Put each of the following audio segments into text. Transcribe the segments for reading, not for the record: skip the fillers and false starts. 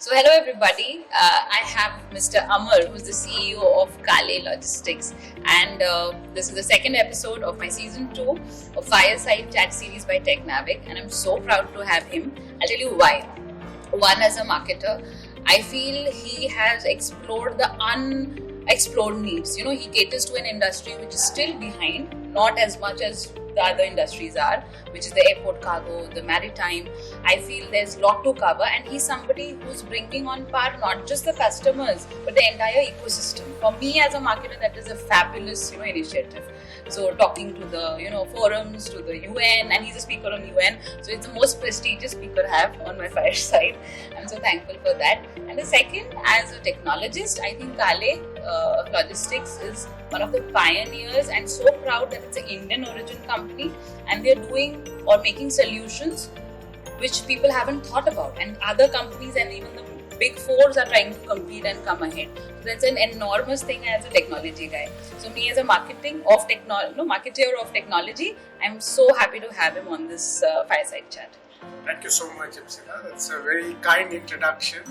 So, hello everybody. I have Mr. Amar, who's the CEO of Kale Logistics, and this is the second episode of my season 2 of Fireside Chat series by TechNavic, and I'm so proud to have him. I'll tell you why. One, as a marketer, I feel he has explored the unexplored needs. He caters to an industry which is still behind, not as much as the other industries are, which is the airport cargo, the maritime. I feel there's a lot to cover, and he's somebody who's bringing on par not just the customers but the entire ecosystem. For me as a marketer, that is a fabulous initiative. So talking to the forums, to the UN, and he's a speaker on UN, so it's the most prestigious speaker I have on my fireside. I'm so thankful for that. And the second, as a technologist, I think Kale Logistics is one of the pioneers, and so proud that it's an Indian origin company and they're doing or making solutions which people haven't thought about, and other companies and even the big fours are trying to compete and come ahead. So that's an enormous thing as a technology guy. So me as a marketer of technology, I'm so happy to have him on this fireside chat. Thank you so much, Ipsila. That's a very kind introduction.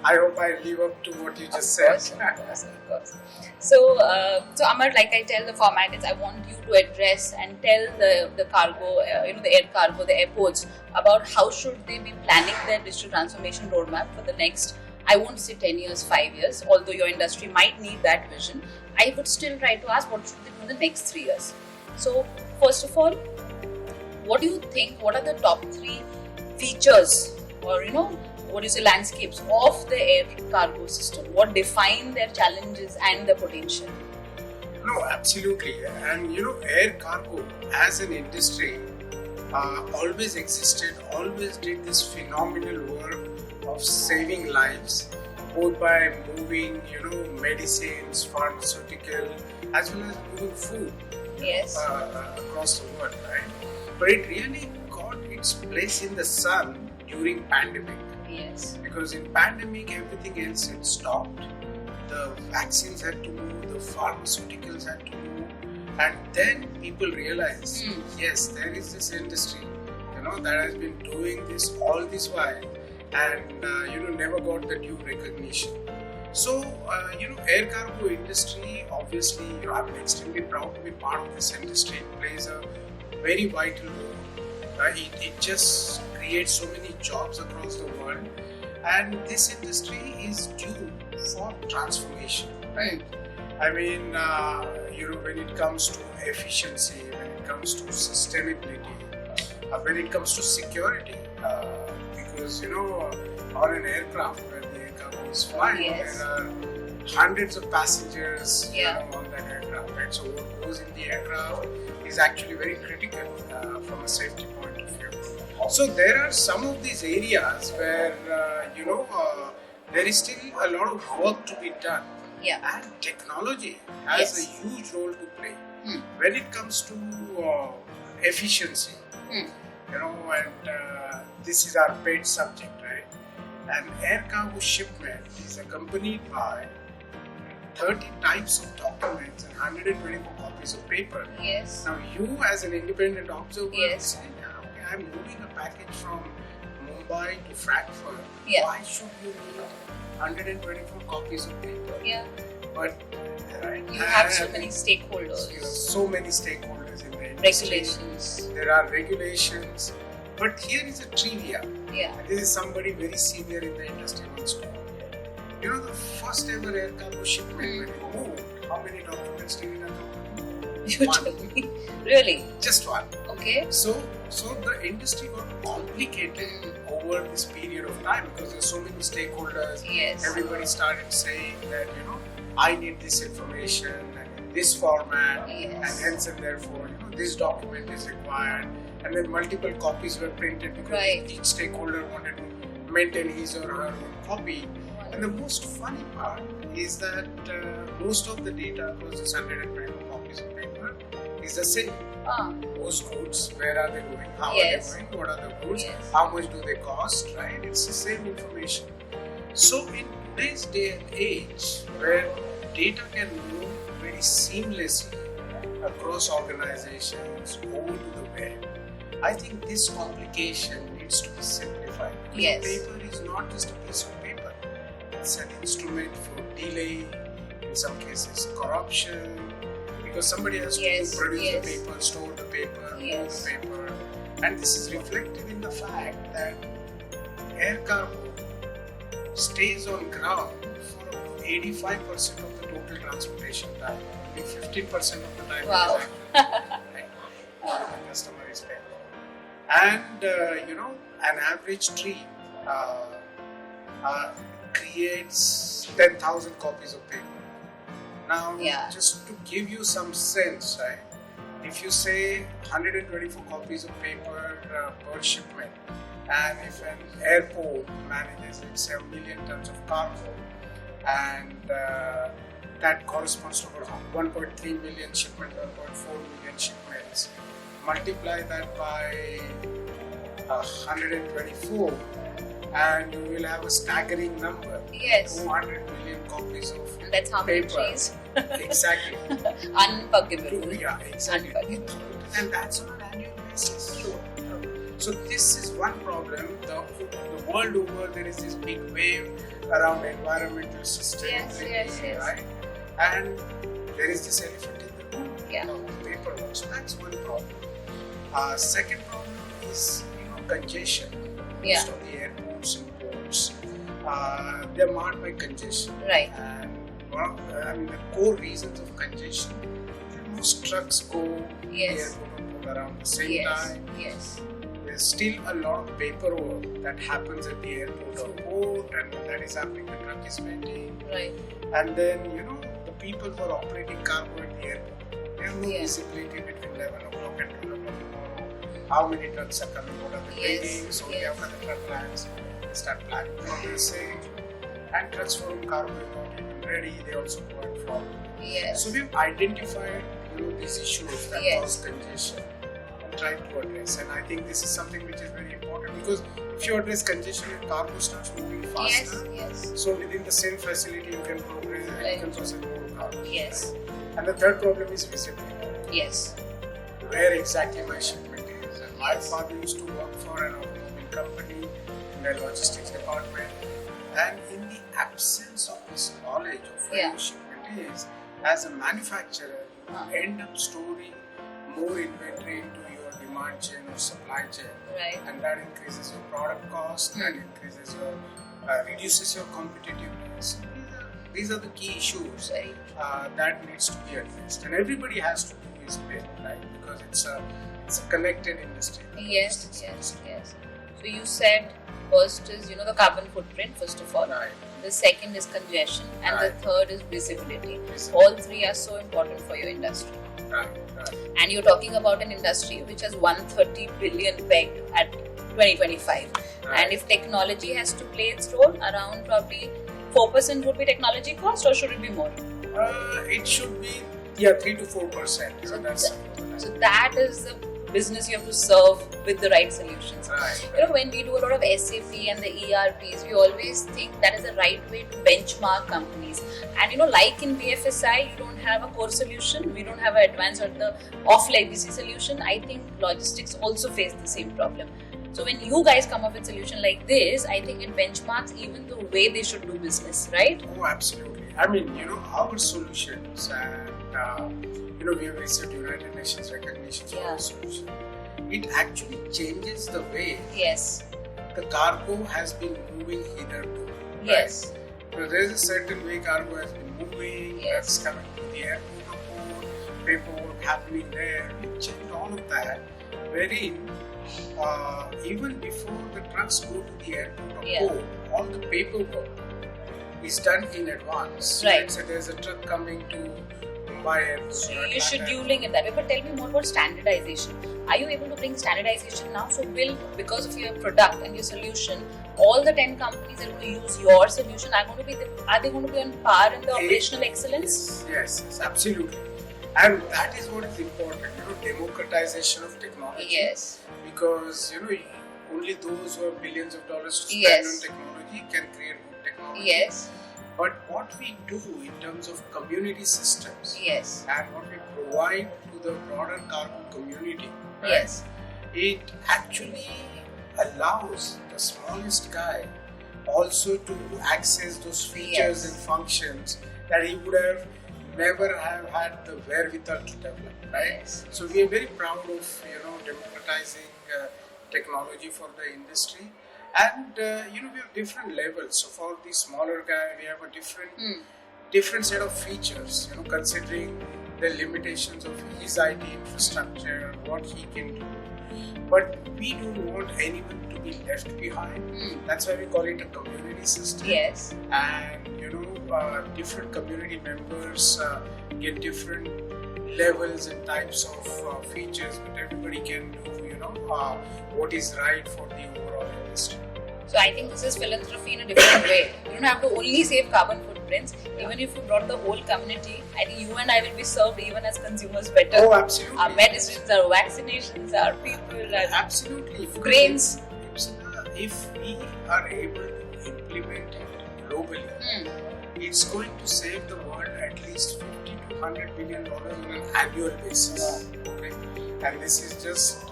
I hope I live up to what you just said. Of course. So Amar, like I tell, the format is I want you to address and tell the cargo, the air cargo, the airports about how should they be planning their digital transformation roadmap for the next, I won't say 10 years, 5 years, although your industry might need that vision. I would still try to ask what should they do in the next 3 years. So first of all, what do you think? What are the top 3 features or landscapes of the air cargo system? What define their challenges and the potential? No, absolutely. And air cargo as an industry always existed, always did this phenomenal work of saving lives, both by moving, medicines, pharmaceutical, as well as moving food. Yes. Across the world, right? But it really got its place in the sun during pandemic. Yes. Because in pandemic, everything else had stopped. The vaccines had to move, the pharmaceuticals had to move, and then people realized, yes, there is this industry, that has been doing this all this while, and never got the due recognition. So, air cargo industry, obviously, I'm extremely proud to be part of this industry. It plays a very vital role. It just creates so many jobs across the world, and this industry is due for transformation, right? I mean, when it comes to efficiency, when it comes to sustainability, when it comes to security, because on an aircraft where the air cargo is flying, yes, there are hundreds of passengers on that aircraft, right? So what goes in the aircraft is actually very critical from a safety point of view. So there are some of these areas where there is still a lot of work to be done, and technology has a huge role to play when it comes to efficiency. And this is our paid subject, right? An air cargo shipment is accompanied by 30 types of documents and 124 copies of paper. Yes. Now you as an independent observer yes, say, okay, I'm moving a package from Mumbai to Frankfurt. Why should you need 124 copies of paper? Yeah. But you have so many stakeholders. So many stakeholders in the industry. Regulations. There are regulations. But here is a trivia. Yeah. This is somebody very senior in the industry wants to know. The first ever air cargo shipment when it moved, how many documents did it accompany? You told me. Really? Just one. Okay. So the industry got complicated over this period of time because there's so many stakeholders. Yes. Everybody started saying that, I need this information and in this format, and hence and therefore, this document is required. And then multiple copies were printed because each stakeholder wanted to maintain his or her own copy. And the most funny part is that most of the data across this 124 copies of paper is the same. Those goods, where are they going? How are they going? What are the goods? How much do they cost? Right? It's the same information. So in today's day and age, where data can move very seamlessly across organizations over to the web, I think this complication needs to be simplified. Yes. Paper is not just a piece of it's an instrument for delay, in some cases corruption, because somebody has to Yes, produce yes. the paper, store the paper, move Yes. the paper, and this is reflected in the fact that air cargo stays on ground for about 85% of the total transportation time. Only 15% of the time Wow. it is actually the customer is paying. And an average tree creates 10,000 copies of paper. Now, Yeah. just to give you some sense, right? If you say 124 copies of paper per shipment, and if an airport manages, let's say, 1 million tons of cargo, and that corresponds to about 1.3 million shipments, 1.4 million shipments, multiply that by 124, and you will have a staggering number. Yes. 200 million copies of And that's how many paper. trees? Exactly. Unforgivable. Yeah, exactly. Unforgivable. And that's on an annual basis. So this is one problem. The world over, there is this big wave around environmental sustainability, Yes. right? And there is this elephant in the room. Yeah. Paperwork. So that's one problem. Second problem is congestion. Yeah. Most of the airports and ports, they're marked by congestion. Right. And the core reasons of congestion, most trucks go to the Yes. airport and port around the same Yes. time. Yes. There's still a lot of paperwork that happens at the airport or port, and when that is happening, the truck is waiting. Right. And then, the people who are operating cargo at the airport, they have no Yeah. visibility between 11 o'clock and 12 o'clock tomorrow. How many trucks are coming, what are the Yes. waiting, so Yes. after the truck lands, they start planning what they're saying. And trucks from cargo is not even ready, they also go and fall. Yes. So we've identified these issues that Yes. cause congestion and tried to address. And I think this is something which is very important, because if you address congestion, your cargo starts moving Yes. faster. Yes. So within the same facility, you can progress and you Right. can process more cargo. Yes. And the third problem is visibility. Yes. Where exactly my shipment is. And my Yes. father used to work for an automobile company in their logistics department. And in the absence of this knowledge of where Yeah. your shipment is, as a manufacturer, you end up storing more inventory into your demand chain or supply chain. Right. And that increases your product cost, that increases your, reduces your competitiveness. These are the key issues Right. that needs to be addressed. And everybody has to do his bit, right? Because it's a connected industry. Yes. Yes. Yes. So you said first is the carbon footprint first of all. Right. The second is congestion, and Right. the third is visibility. Visibility. All three are so important for your industry. Right. Right. And you're talking about an industry which has 130 billion pegged at 2025. Right. And if technology has to play its role, around probably 4% would be technology cost, or should it be more? It should be 3 to 4%. So That's So that is the business you have to serve with the right solutions. right. When we do a lot of SAP and the ERPs, we always think that is the right way to benchmark companies. And like in BFSI, you don't have a core solution, we don't have an advanced or the off legacy solution. I think logistics also face the same problem. So when you guys come up with a solution like this, I think it benchmarks even the way they should do business, right? Oh, absolutely. I mean, our solutions, and we have received United Nations recognition for Yeah. our solution. It actually changes the way Yes. the cargo has been moving hitherto. Yes. So there is a certain way cargo has been moving, Yes. that's coming to the airport or port, paperwork happening there. We checked all of that, wherein even before the trucks go to the airport or Yeah. port, all the paperwork is done in advance. So Right. let's say there's a truck coming to Mumbai airport. So or you're Atlanta scheduling in that way, but tell me more about standardization. Are you able to bring standardization now? So because of your product and your solution, all the 10 companies that are going to use your solution are they going to be on par in the operational excellence? Yes, absolutely. And that is what is important, democratization of technology. Yes. Because, only those who have billions of dollars to spend Yes. on technology can create good technology. Yes. But what we do in terms of community systems Yes. and what we provide to the broader cargo community, right, Yes. it actually allows the smallest guy also to access those features and functions that he would have never have had the wherewithal to develop, right? Yes. So we are very proud of democratizing technology for the industry, and we have different levels. So for the smaller guy, we have a different set of features, considering the limitations of his IT infrastructure, what he can do. But we don't want anyone to be left behind. That's why we call it a community system. Yes. And different community members get different levels and types of features, but everybody can do what is right for the overall industry. So I think this is philanthropy in a different way. You don't have to only save carbon footprints. Even if you brought the whole community, I think you and I will be served even as consumers better. Oh, absolutely. Our medicines, our vaccinations, our people, our absolutely. grains. If we are able to implement it globally, it's going to save the world at least $50 to $100 billion on an annual basis. Okay? And this is just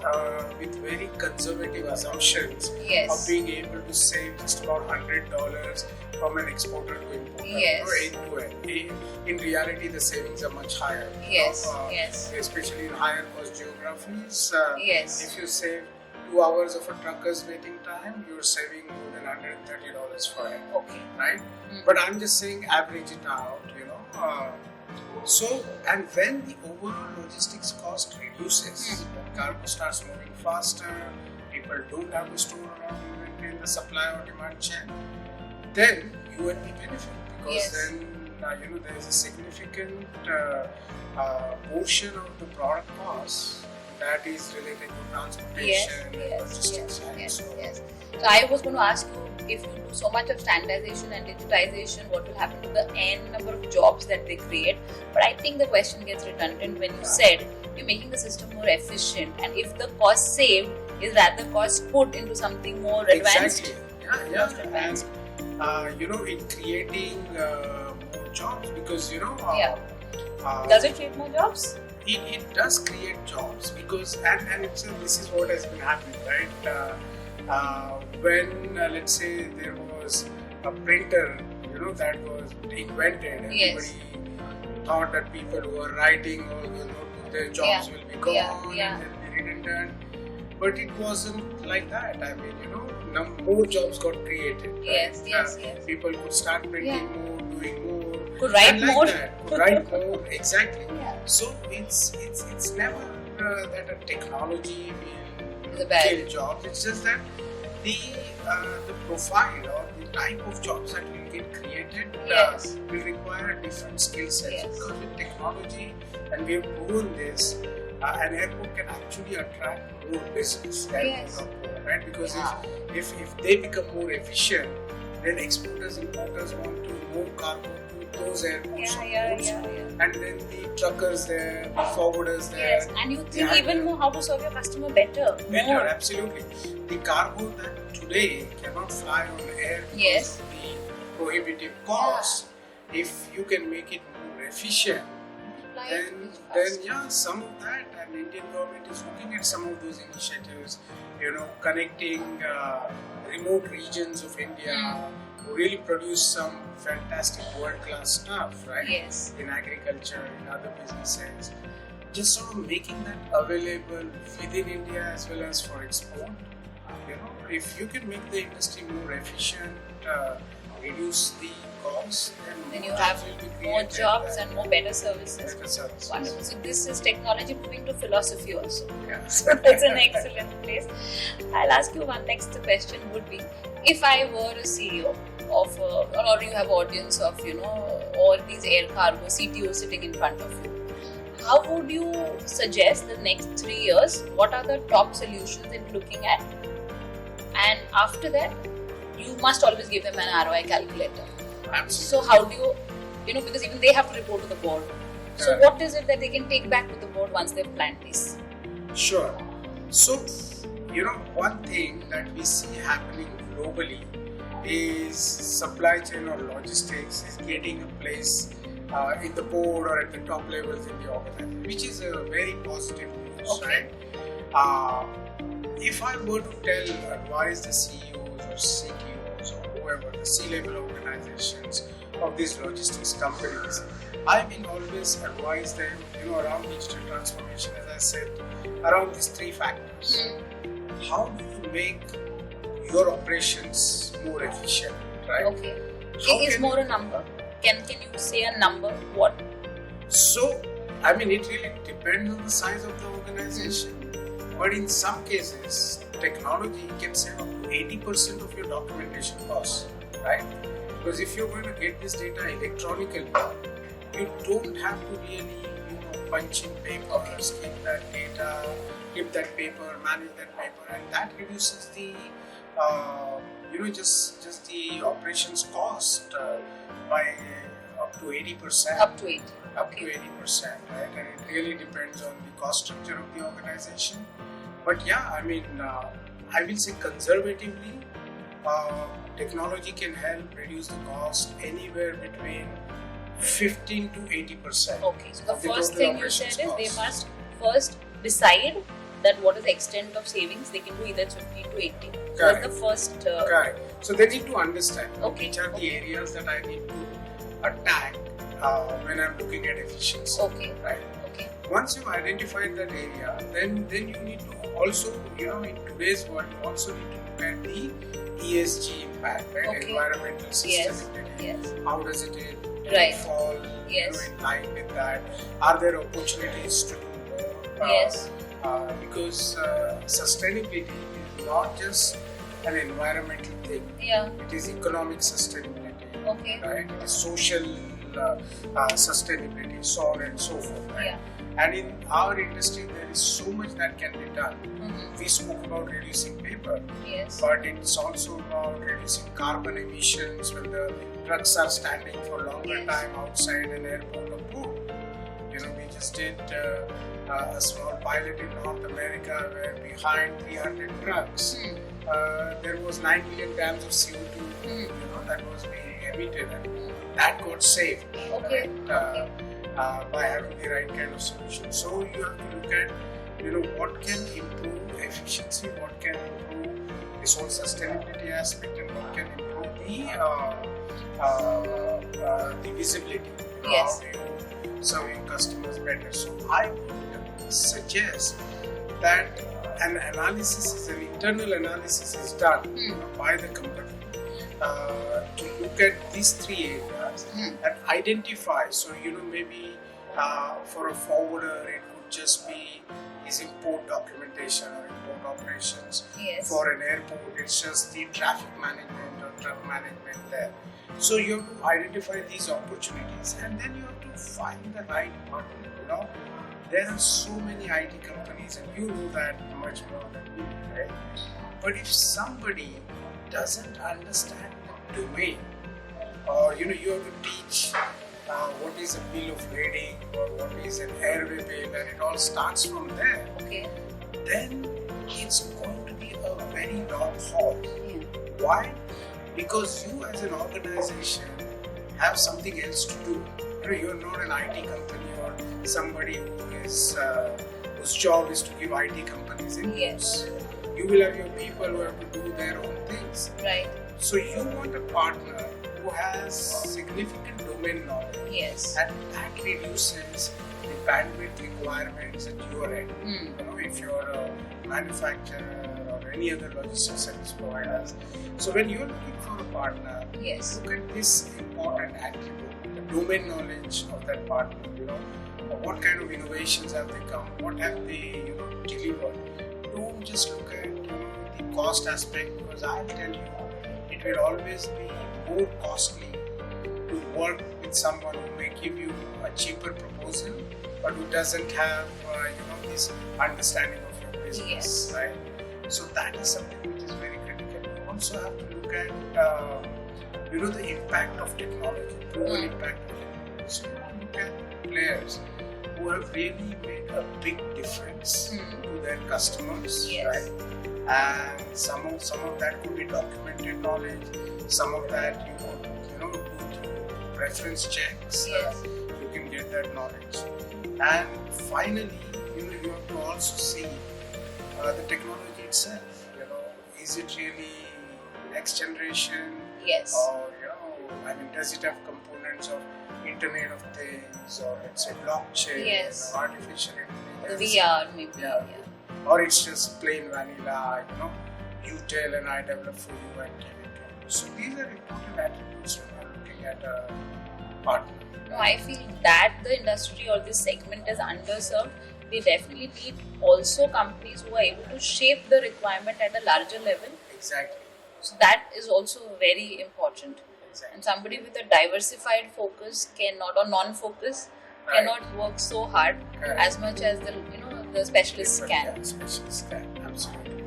with very conservative assumptions of being able to save just about $100 from an exporter to importer, or end to end. In reality, the savings are much higher. Especially in higher cost geographies. If you save 2 hours of a trucker's waiting time, you're saving more than $130 for it. Okay. Right? But I'm just saying, average it out. So, and when the overall logistics cost reduces, when cargo starts moving faster, people don't have to store around inventory in the supply or demand chain, then you and me benefit, because then there is a significant portion of the product cost that is related to transportation and logistics. So I was going to ask you, if you do so much of standardization and digitization, what will happen to the n number of jobs that they create? But I think the question gets redundant when you said you're making the system more efficient, and if the cost saved is rather cost put into something more advanced. Exactly. And in creating more jobs, because does it create more jobs? It does create jobs, because and this is what has been happening, right? When let's say there was a printer, that was invented, everybody thought that people who are writing their jobs will be gone and they'll be redundant. But it wasn't like that. I mean, more jobs got created. Yes. People could start printing more, doing more. Could write more. Could write more, exactly. So it's never that a technology will kill jobs. It's just that the profile or the type of jobs that will get created will require a different skill set. Because with technology, and we have proven this, an airport can actually attract more business than right? Because if they become more efficient, then exporters, importers want to move cargo to those airports. And then the truckers there, the forwarders there. And you think even more how to serve your customer better. Absolutely. The cargo that today cannot fly on air because of the prohibitive cost, if you can make it more efficient, then some of that, and Indian government is looking at some of those initiatives, connecting remote regions of India who really produce some fantastic world-class stuff, right? In agriculture, in other businesses. Just sort of making that available within India as well as for export. If you can make the industry more efficient, reduce the cost, then you have more jobs and more better services. Wonderful. So this is technology moving to philosophy also. So that's an excellent place. I'll ask you one next question would be, if I were a CEO of, or you have audience of, all these air cargo CTOs sitting in front of you, how would you suggest the next 3 years? What are the top solutions in looking at? And after that, you must always give them an ROI calculator. Absolutely. So how do you, because even they have to report to the board. So what is it that they can take back to the board once they've planned this? Sure. So, one thing that we see happening globally is supply chain or logistics is getting a place in the board or at the top levels in the organization, which is a very positive news, right? If I were to advise the CEOs or CTOs or whoever, the C-level organizations of these logistics companies, I will always advise them, around digital transformation, as I said, around these three factors. How do you make your operations more efficient, right? Okay. Is more a number? Can you say a number? What? So, I mean, it really depends on the size of the organization. But in some cases, technology can save up to 80% of your documentation costs, right? Because if you're going to get this data electronically, you don't have to really, punch in papers, keep that data, keep that paper, manage that paper, and that reduces the, just the operations cost by up to 80%. Up to 80. Up to 80%, right? And it really depends on the cost structure of the organization. But yeah, I mean, I will say conservatively, technology can help reduce the cost anywhere between 15 to 80%. Okay, so the first thing you said is they must first decide that what is the extent of savings they can do, either 15 to 80. So that's the first. Correct. So they need to understand which are the areas that I need to attack when I'm looking at efficiency. Okay. Right. Okay. Once you've identified that area, then you need to also, in today's world, you also need to look at the ESG impact, right? Okay. Environmental sustainability. Yes. How does it fall in line with that? Are there opportunities to do more? Yes. Because sustainability is not just an environmental thing. Yeah. It is economic sustainability. Okay. Right? It is social sustainability, so on and so forth. Right? Yeah. And in our industry, there is so much that can be done. We spoke about reducing paper, but it's also about reducing carbon emissions when the trucks are standing for longer time outside an airport or port. We just did a small pilot in North America where behind 300 trucks, there was 9 million grams of CO2 that was being emitted, and that got saved. Okay. Right? By having the right kind of solution. So you have to look at, what can improve efficiency, what can improve this whole sustainability aspect, and what can improve the visibility. How do you serve your customers better? So I would suggest that an internal analysis is done by the company to look at these three areas and identify. So, maybe for a forwarder, it could just be his import documentation or import operations. For an airport, it's just the traffic management or truck management there. So you have to identify these opportunities, and then you have to find the right partner. There are so many IT companies, and you know that much more than me, right? But if somebody doesn't understand the domain, or you have to teach what is a bill of lading or what is an airway bill, and it all starts from there, then it's going to be a very long haul. Why? Because you as an organization have something else to do. You're not an IT company or somebody whose job is to give IT companies inputs. You will have your people who have to do their own things. Right. So you want a partner who has significant domain knowledge. And that reduces the bandwidth requirements at your end. If you're a manufacturer or any other logistics service providers. So when you're looking for a partner, look at this important attribute, the domain knowledge of that partner. What kind of innovations have they come? What have they delivered? Don't just look at the cost aspect, because I'll tell you, it will always be more costly to work with someone who may give you a cheaper proposal, but who doesn't have this understanding of your business, right? So that is something which is very critical. You also have to look at the impact of technology, proven impact of technology. So you look at players who have really made a big difference to their customers, right? And some of that could be documented knowledge. Some of that you could do through reference checks. You can get that knowledge. And finally, you have to also see the technology itself. Is it really next generation? Yes. Or, does it have components of Internet of Things, or let's say blockchain, Yes. or artificial The intelligence? VR maybe. Yeah. Or it's just plain vanilla, you tell and I develop for you and give it to you. So these are important attributes when you're looking at a partner. No, I feel that the industry or this segment is underserved. They definitely need also companies who are able to shape the requirement at a larger level. Exactly. So that is also very important. Exactly. And somebody with a diversified focus cannot, or non-focus, Right. cannot work so hard Correct. as much as the specialists can. Yeah, specialists can. Absolutely.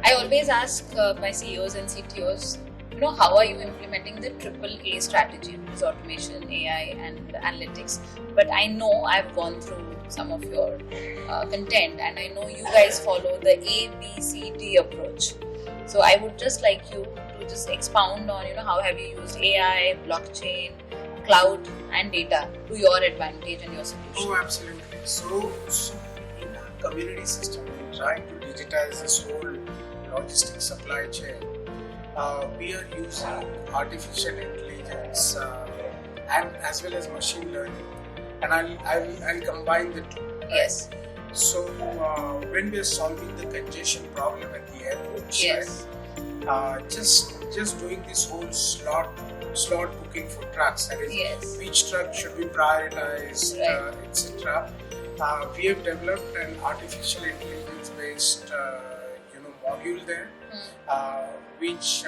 I always ask my CEOs and CTOs, how are you implementing the AAA strategy, which is automation, AI, and analytics? But I know I've gone through some of your content, and I know you guys follow the A, B, C, D approach. So I would just like you to just expound on, how have you used AI, blockchain, cloud, and data to your advantage and your solution. Oh, absolutely. So in our community system, we're trying to digitize this whole logistics supply chain. We are using artificial intelligence and as well as machine learning, and I'll combine the two. Yes. So when we are solving the congestion problem at the airports, Yes. right, just doing this whole slot booking for trucks, that is, Yes. which truck should be prioritized, Right. etc. We have developed an artificial intelligence based module there, which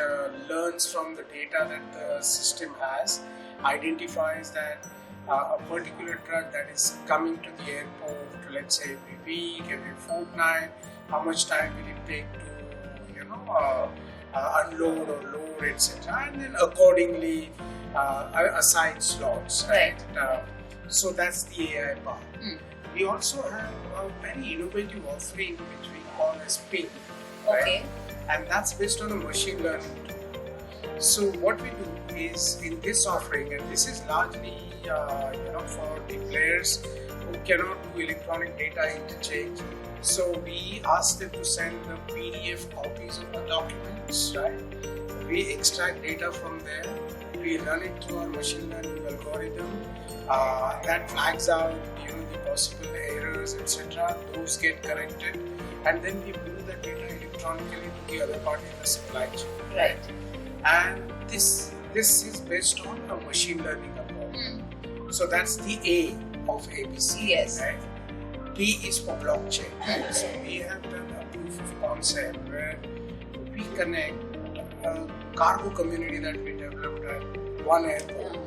learns from the data that the system has, identifies that a particular truck that is coming to the airport, let's say every week, every fortnight, how much time will it take to unload or load, etc., and then accordingly assign slots, right? So that's the AI part. We also have a very innovative offering which we call as Ping, right? Okay. And that's based on a machine learning tool. So what we do is in this offering, and this is largely for the players who cannot do electronic data interchange. So we ask them to send the PDF copies of the documents, right? We extract data from there. We run it through our machine learning algorithm that flags out the possible errors, etc. Those get corrected, and then we move the data electronically to the other party in the supply chain. Right. And this is based on a machine learning approach. So that's the A of ABC. Yes. Right? B is for blockchain. Right? So we have done a proof of concept where we connect a cargo community that we developed at one airport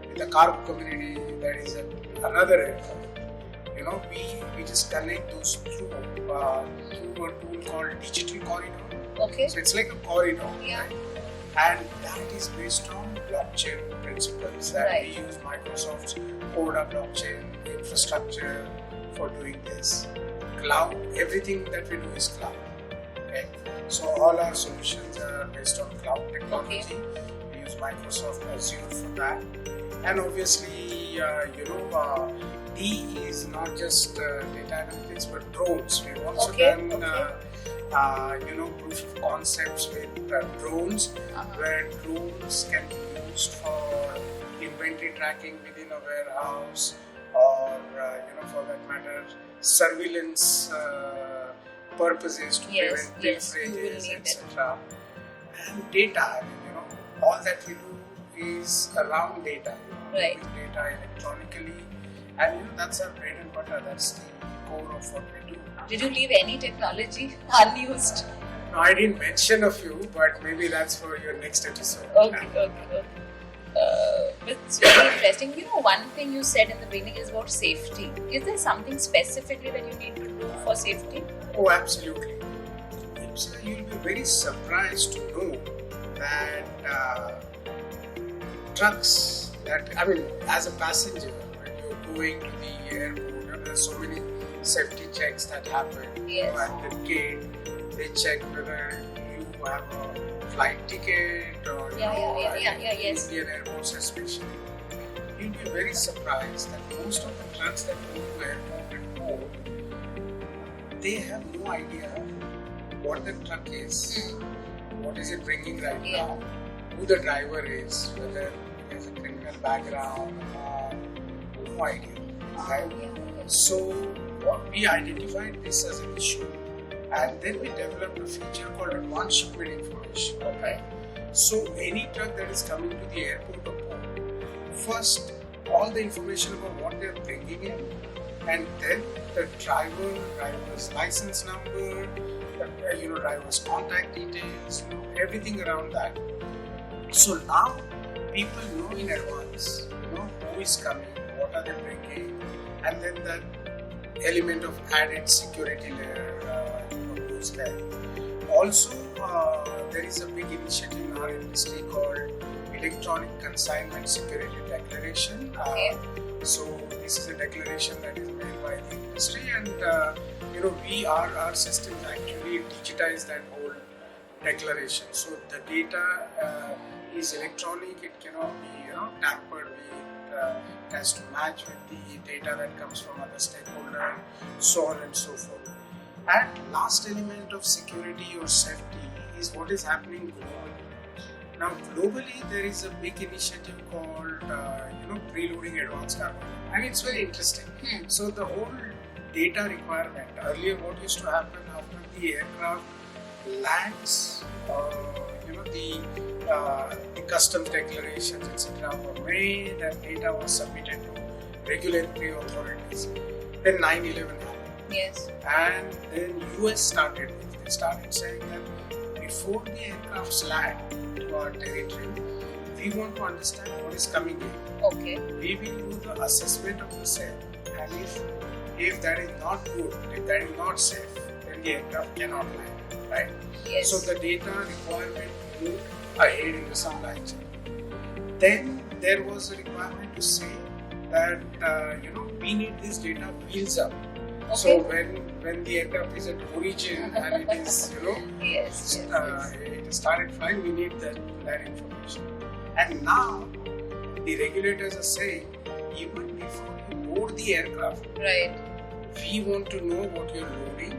with a cargo community that is at another airport. We just connect those through a tool called Digital Corridor. Okay. So it's like a corridor. Yeah. Right? And that is based on blockchain principles. That Right. we use Microsoft's Coda blockchain infrastructure for doing this. Cloud, everything that we do is cloud. Okay? So all our solutions are based on cloud technology. Okay. We use Microsoft Azure for that. And obviously, D is not just data analytics but drones. We've also done proof of concepts with drones, where drones can be used for inventory tracking within a warehouse, or for that matter, surveillance purposes to prevent pilferages, etc. And data, all that we do is around data. Right. Moving data electronically, and that's our bread and butter. That's the core of what we do. Did you leave any technology unused? No, I didn't mention a few, but maybe that's for your next episode. Okay. It's very interesting. One thing you said in the beginning is about safety. Is there something specifically that you need to do for safety? Oh, absolutely. You'll be very surprised to know that trucks as a passenger, when you're going to the airport, there's so many safety checks that happen. Yes. At the gate, they check whether you have a flight ticket or yes. Indian airports especially. You'll be very surprised that most of the trucks that go to airport and port, they have no idea what the truck is, what is it bringing right now, who the driver is, whether he has a criminal background, no idea. Right? So we identified this as an issue, and then we developed a feature called advanced shipment information. Okay. So any truck that is coming to the airport or port, first all the information about what they are bringing in, and then the driver's license number, driver's contact details, everything around that. So now people know in advance, who is coming, what are they bringing, and then that element of added security layer goes there. Also, there is a big initiative in our industry called Electronic Consignment Security Declaration. So this is a declaration that is made by the industry, and our systems actually digitize that whole declaration. So the data is electronic; it cannot be tampered with. It has to match with the data that comes from other stakeholders, so on and so forth. And last element of security or safety is what is happening globally. Now, globally, there is a big initiative called, preloading advanced cargo, and it's very interesting. So the whole data requirement, earlier what used to happen after the aircraft lands, the customs declarations, etc. were made, and data was submitted to regulatory authorities. Then 9/11 happened. Yes. And then US started this. They started saying that before the aircrafts land to our territory, we want to understand what is coming in. Okay. We will do the assessment of the same, and if that is not good, if that is not safe, then the aircraft cannot land, right? Yes. So the data requirement moved ahead in the supply chain. Then there was a requirement to say that we need this data wheels up. Okay. So when the aircraft is at origin and it is yes. it started flying, we need that information. And now the regulators are saying, even before you load the aircraft, right, we want to know what you're loading,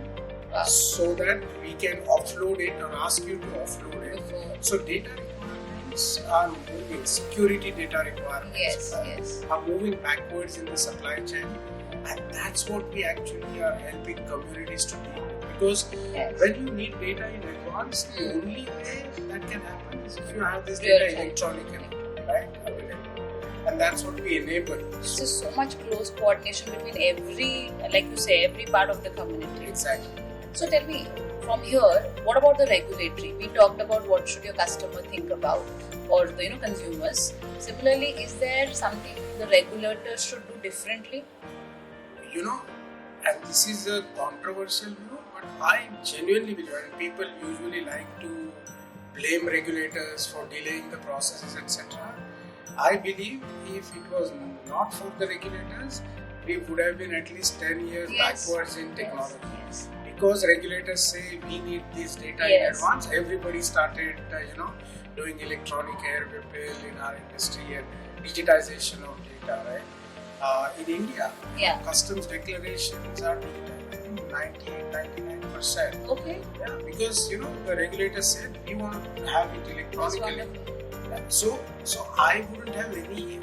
so that we can offload it or ask you to offload it. So data requirements are moving, security data requirements are moving backwards in the supply chain, and that's what we actually are helping communities to do. Because when you need data in advance, the only way that can happen is if you have this data electronically, right, available. And that's what we enable. So so much close coordination between every part of the community. Exactly. So tell me, from here, what about the regulatory? We talked about what should your customer think about, or the consumers. Similarly, is there something the regulators should do differently? And this is a controversial view, but I genuinely believe, and people usually like to blame regulators for delaying the processes, etc. I believe if it was not for the regulators, we would have been at least 10 years backwards in technology. Yes. Because regulators say we need this data in advance, everybody started, doing electronic air bill in our industry and digitization of data, right? In India, customs declarations are digital, I think 98-99%. Okay. Yeah, because the regulators said we want to have it electronically. So I wouldn't have any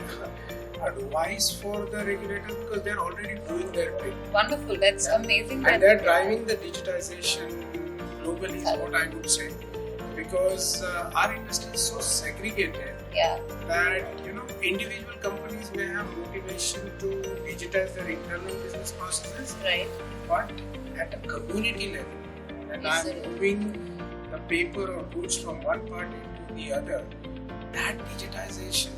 advice for the regulators because they're already doing their bit. Wonderful, that's amazing. And they're driving the digitization globally, is what I would say. Because our industry is so segregated that individual companies may have motivation to digitize their internal business processes, right? But at a community level, and I'm moving the paper or goods from one party to the other, that digitization,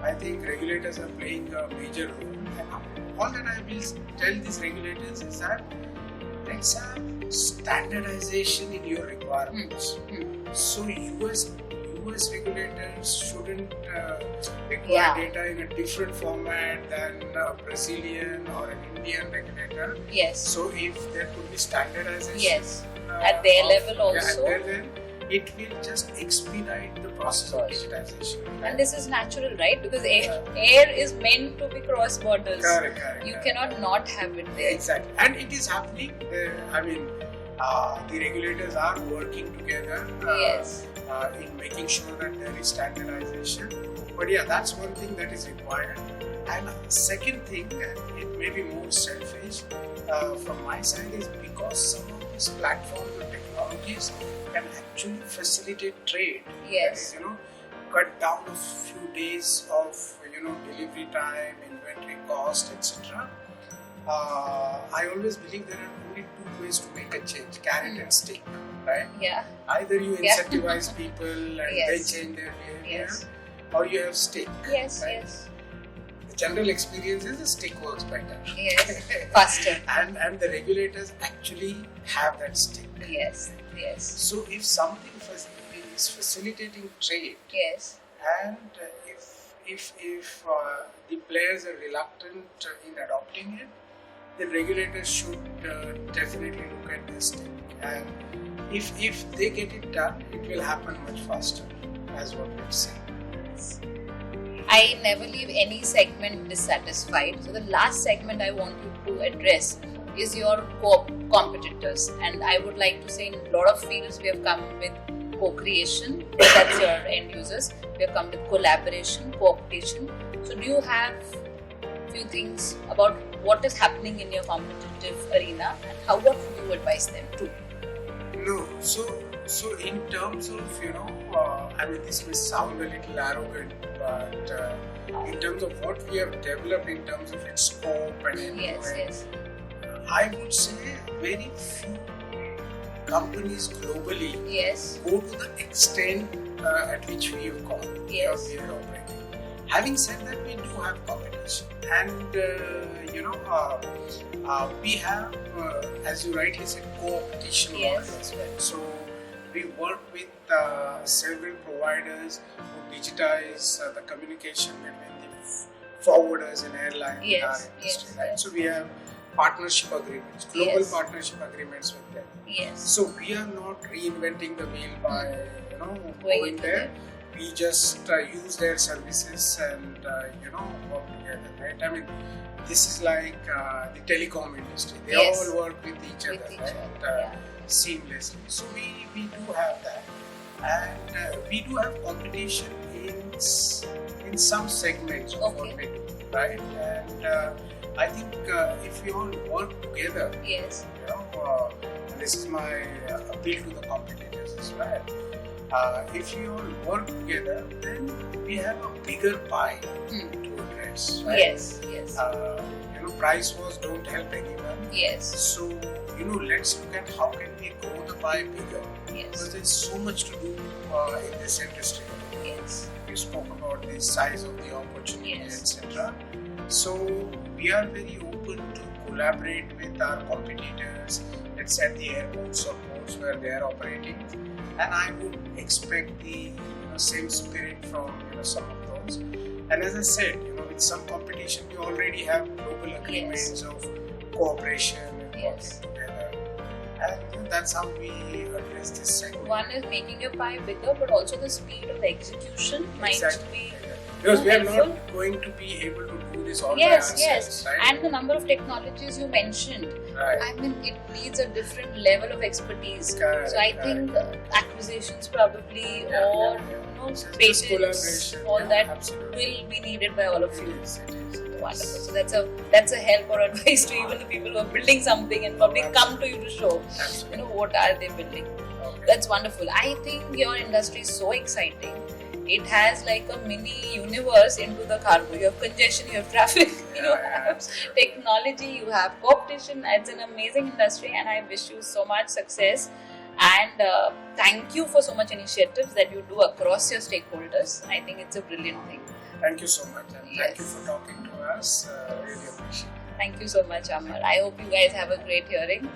I think regulators are playing a major role. And all that I will tell these regulators is that let's have standardization in your requirements. So US regulators shouldn't require data in a different format than a Brazilian or an Indian regulator. Yes. So if there could be standardization at their level also, at their level, it will just expedite the process of digitization. And this is natural, right? Because air is meant to be cross borders. Correct. You cannot not have it there. Exactly. And it is happening. The regulators are working together Yes. in making sure that there is standardization. But yeah, that's one thing that is required. And second thing, and it may be more selfish from my side, is because some of these platforms or technologies can actually facilitate trade. Yes. That is, cut down a few days of delivery time, inventory cost, etc. I always believe there are only two ways to make a change: carrot and stick, right? Yeah. Either you Yeah. incentivize people and Yes. they change their behavior, Yes. or you have stick. Yes. right? Yes. The general experience is the stick works better. Yes. Faster. and the regulators actually have that stick. Yes. Yes. So if something is facilitating trade, Yes. and if the players are reluctant in adopting it, the regulators should definitely look at this thing. And if they get it done, it will happen much faster, as what we've seen. I never leave any segment dissatisfied. So the last segment I want you to address is your competitors, and I would like to say in a lot of fields we have come with co-creation, that's your end users. We have come with collaboration, co-optation. So do you have few things about what is happening in your competitive arena and what would you advise them to? No, so in terms of I mean, this may sound a little arrogant, but in terms of what we have developed in terms of its scope and Yes, yes. I would say very few companies globally Yes. go to the extent at which we have gone. Yes. We are operating. Having said that, we do have competition, and we have, as you rightly said, co-opetition Yes. model as well. So we work with several providers who digitize the communication between the forwarders and airlines in our Yes, industry. yes, Right? yes. So we have partnership agreements, global Yes. partnership agreements with them. Yes. So we are not reinventing the wheel by going into there. them. We just use their services and work together, right? I mean, this is like the telecom industry. They Yes. all work with each With other, each right? other, yeah. Seamlessly. So we do have that, and we do have competition in some segments of Okay. what we do, right? And I think if we all work together, Yes. and this is my appeal to the competitors as well. If you all work together, then we have a bigger pie to address, right? Yes. Yes. Price wars don't help anyone. Yes. So, let's look at how can we grow the pie bigger. Yes. Because there's so much to do in this industry. Yes. You spoke about the size of the opportunity, Yes. etc. So we are very open to collaborate with our competitors, let's say at the airports or ports where they are operating, and I would expect the same spirit from some of those. And as I said, with some competition we already have global agreements of cooperation and Yes. working together, and that's how we address this segment. One is making your pie bigger, but also the speed of execution might Exactly. be. Because we are helpful. not going to be able to do this all by Yes, ourselves, yes. right? And the number of technologies you mentioned, Right. I mean, it needs a different level of expertise. Correct, So I correct. think acquisitions probably Yeah, or yeah. So just patents, collaboration, all yeah, that absolutely. will be needed by all of It you. is, it is. Wonderful. So that's a help or advice to even the people who are building something and probably come to you to show, Absolutely. what are they building. Okay. That's wonderful. I think your industry is so exciting. It has like a mini universe into the cargo. You have congestion, you have traffic, you have absolutely. technology, you have competition. It's an amazing industry, and I wish you so much success. And thank you for so much initiatives that you do across your stakeholders. I think it's a brilliant thing. Thank you so much, and thank you Yes. for talking to us. Really appreciate it. Thank you so much, Amar. I hope you guys have a great hearing.